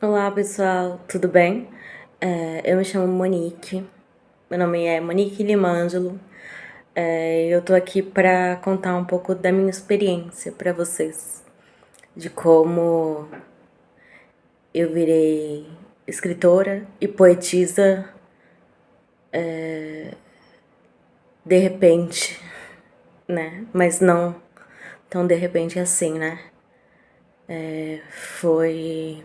Olá pessoal, tudo bem? Eu me chamo Monique, meu nome é Monique Limângelo. Eu tô aqui para contar um pouco da minha experiência para vocês, de como eu virei escritora e poetisa de repente, né? Mas não tão de repente assim, né? Foi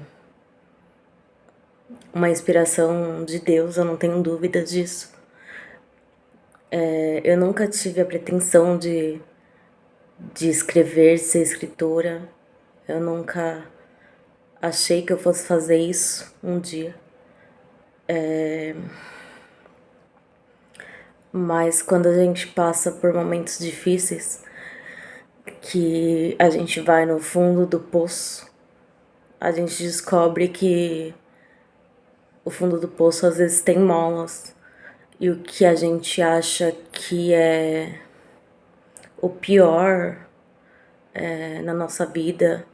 uma inspiração de Deus, eu não tenho dúvida disso. Eu nunca tive a pretensão de escrever, ser escritora. Eu nunca achei que eu fosse fazer isso um dia. Mas quando a gente passa por momentos difíceis, que a gente vai no fundo do poço, a gente descobre que o fundo do poço às vezes tem molas. E o que a gente acha que é o pior na nossa vida,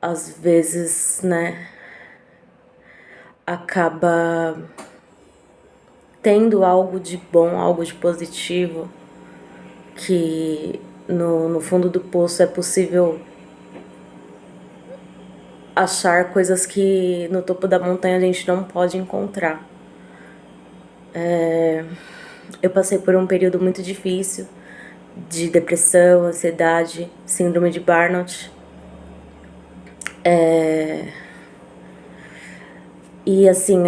às vezes, né, acaba tendo algo de bom, algo de positivo, que no fundo do poço é possível achar coisas que no topo da montanha a gente não pode encontrar. Eu passei por um período muito difícil de depressão, ansiedade, síndrome de burnout. E assim,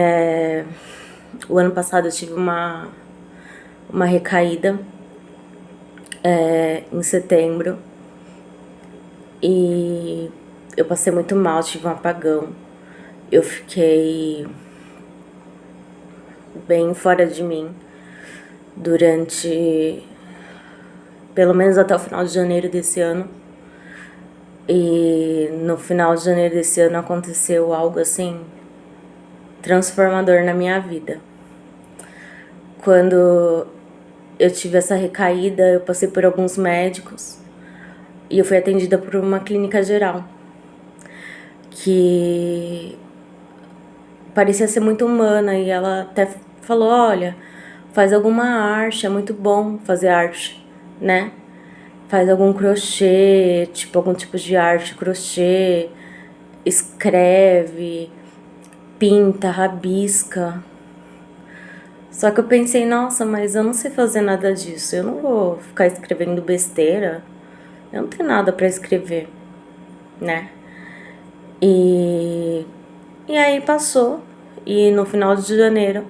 o ano passado eu tive uma recaída em setembro. E eu passei muito mal, tive um apagão. Eu fiquei bem fora de mim durante pelo menos até o final de janeiro desse ano. E no final de janeiro desse ano aconteceu algo assim transformador na minha vida. Quando eu tive essa recaída, eu passei por alguns médicos e eu fui atendida por uma clínica geral que parecia ser muito humana e ela até falou: olha, faz alguma arte, é muito bom fazer arte, né? Faz algum crochê, tipo algum tipo de arte, crochê, escreve, pinta, rabisca. Só que eu pensei, nossa, mas eu não sei fazer nada disso, eu não vou ficar escrevendo besteira, eu não tenho nada pra escrever, né? E, e aí passou, e no final de janeiro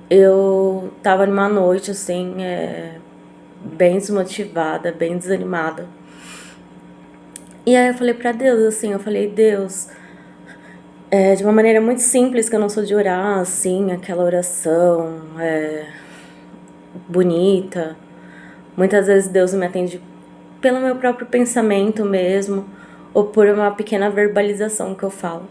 eu tava numa noite assim, bem desmotivada, bem desanimada. E aí eu falei pra Deus, assim, eu falei, Deus, de uma maneira muito simples, que eu não sou de orar, assim, aquela oração bonita. Muitas vezes Deus me atende pelo meu próprio pensamento mesmo, ou por uma pequena verbalização que eu falo.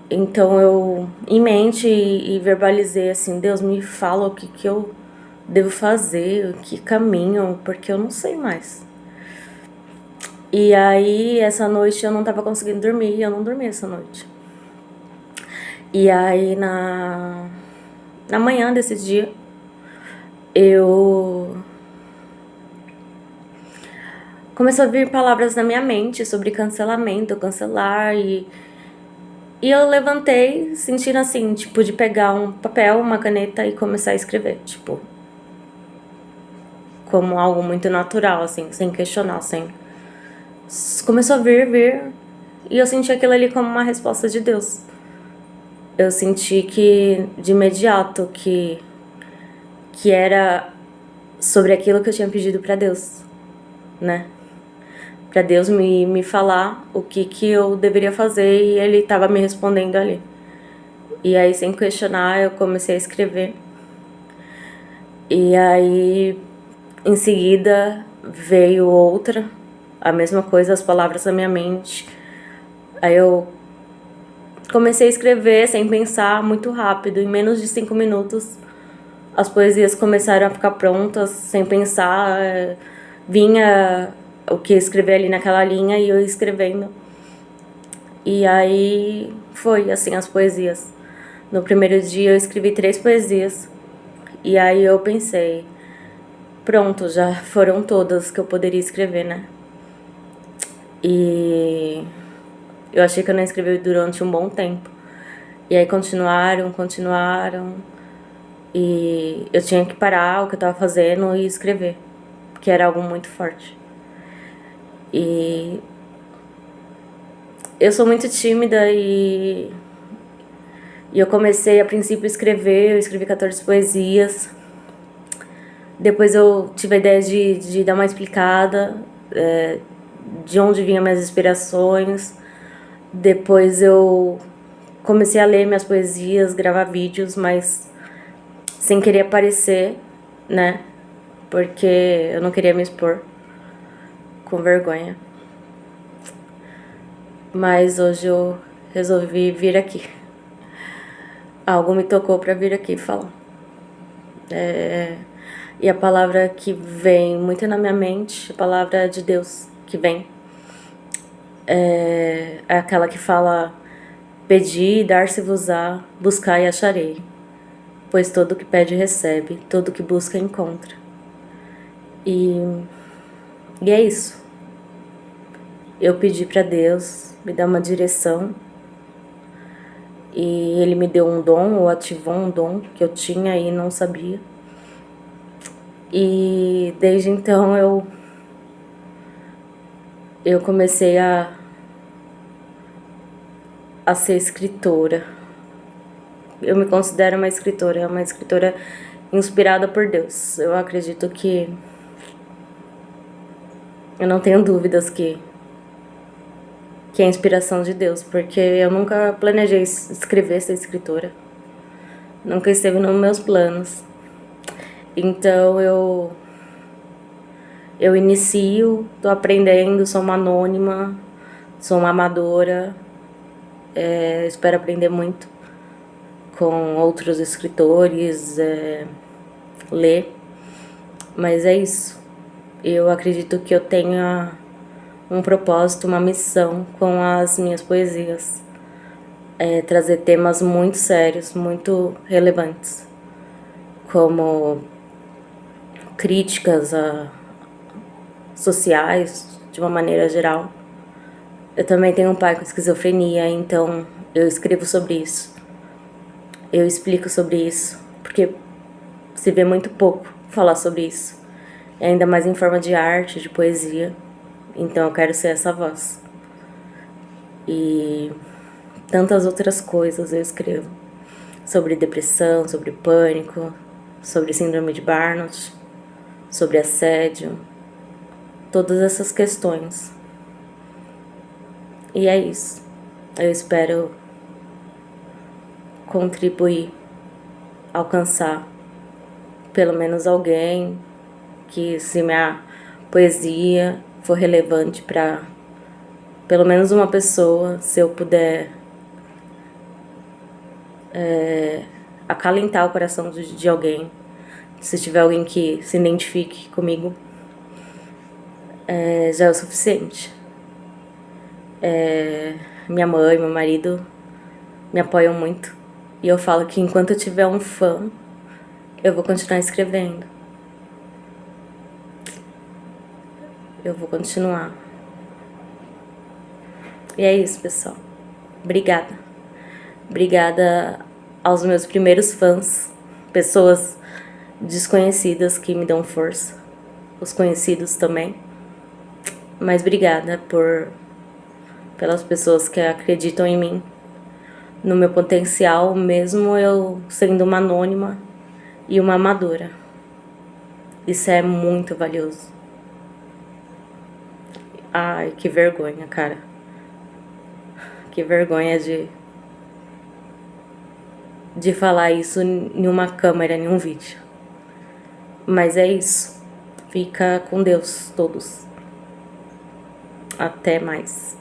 Então eu, em mente, e verbalizei assim, Deus me fala o que eu devo fazer, o que caminho, porque eu não sei mais. E aí, essa noite eu não tava conseguindo dormir, e eu não dormi essa noite. E aí, na manhã desse dia, eu começou a vir palavras na minha mente sobre cancelamento, cancelar, e eu levantei sentindo assim, tipo, de pegar um papel, uma caneta e começar a escrever, tipo, como algo muito natural, assim, sem questionar, sem... Começou a vir, e eu senti aquilo ali como uma resposta de Deus. Eu senti que, de imediato, que era sobre aquilo que eu tinha pedido pra Deus, né? Pra Deus me falar o que eu deveria fazer e Ele tava me respondendo ali. E aí, sem questionar, eu comecei a escrever. E aí, em seguida, veio outra, a mesma coisa, as palavras na minha mente. Aí eu comecei a escrever sem pensar, muito rápido, em menos de 5 minutos. As poesias começaram a ficar prontas, sem pensar. Vinha o que escrever ali naquela linha e eu escrevendo. E aí foi assim as poesias. No primeiro dia eu escrevi 3 poesias. E aí eu pensei, pronto, já foram todas que eu poderia escrever, né? E eu achei que eu não escrevi durante um bom tempo. E aí continuaram. E eu tinha que parar o que eu tava fazendo e escrever, porque era algo muito forte. E eu sou muito tímida e eu comecei a princípio a escrever, eu escrevi 14 poesias. Depois eu tive a ideia de dar uma explicada, de onde vinham minhas inspirações. Depois eu comecei a ler minhas poesias, gravar vídeos, mas sem querer aparecer, né? Porque eu não queria me expor com vergonha. Mas hoje eu resolvi vir aqui. Algo me tocou para vir aqui falar. E a palavra que vem muito na minha mente, a palavra de Deus que vem, é aquela que fala: pedi e dar-se-vos-á, buscai e acharei. Pois todo o que pede recebe, todo o que busca encontra. E é isso. Eu pedi para Deus me dar uma direção. E Ele me deu um dom, ou ativou um dom que eu tinha e não sabia. E desde então eu comecei a ser escritora. Eu me considero uma escritora inspirada por Deus. Eu acredito que... Eu não tenho dúvidas que é a inspiração de Deus, porque eu nunca planejei escrever, ser escritora. Nunca esteve nos meus planos. Então eu inicio, tô aprendendo, sou uma anônima, sou uma amadora, espero aprender muito com outros escritores, ler, mas é isso. Eu acredito que eu tenha um propósito, uma missão com as minhas poesias, trazer temas muito sérios, muito relevantes, como críticas sociais, de uma maneira geral. Eu também tenho um pai com esquizofrenia, então eu escrevo sobre isso. Eu explico sobre isso, porque se vê muito pouco falar sobre isso. Ainda mais em forma de arte, de poesia. Então eu quero ser essa voz. E tantas outras coisas eu escrevo. Sobre depressão, sobre pânico, sobre síndrome de Burnout, sobre assédio. Todas essas questões. E é isso. Eu espero contribuir, alcançar pelo menos alguém, que se minha poesia for relevante para pelo menos uma pessoa, se eu puder acalentar o coração de alguém, se tiver alguém que se identifique comigo, já é o suficiente. Minha mãe, meu marido me apoiam muito. E eu falo que enquanto eu tiver um fã, eu vou continuar escrevendo. Eu vou continuar. E é isso, pessoal. Obrigada. Obrigada aos meus primeiros fãs, pessoas desconhecidas que me dão força, os conhecidos também. Mas obrigada pelas pessoas que acreditam em mim, no meu potencial, mesmo eu sendo uma anônima e uma amadora. Isso é muito valioso. Ai, que vergonha, cara. Que vergonha de falar isso em uma câmera, em um vídeo. Mas é isso. Fica com Deus, todos. Até mais.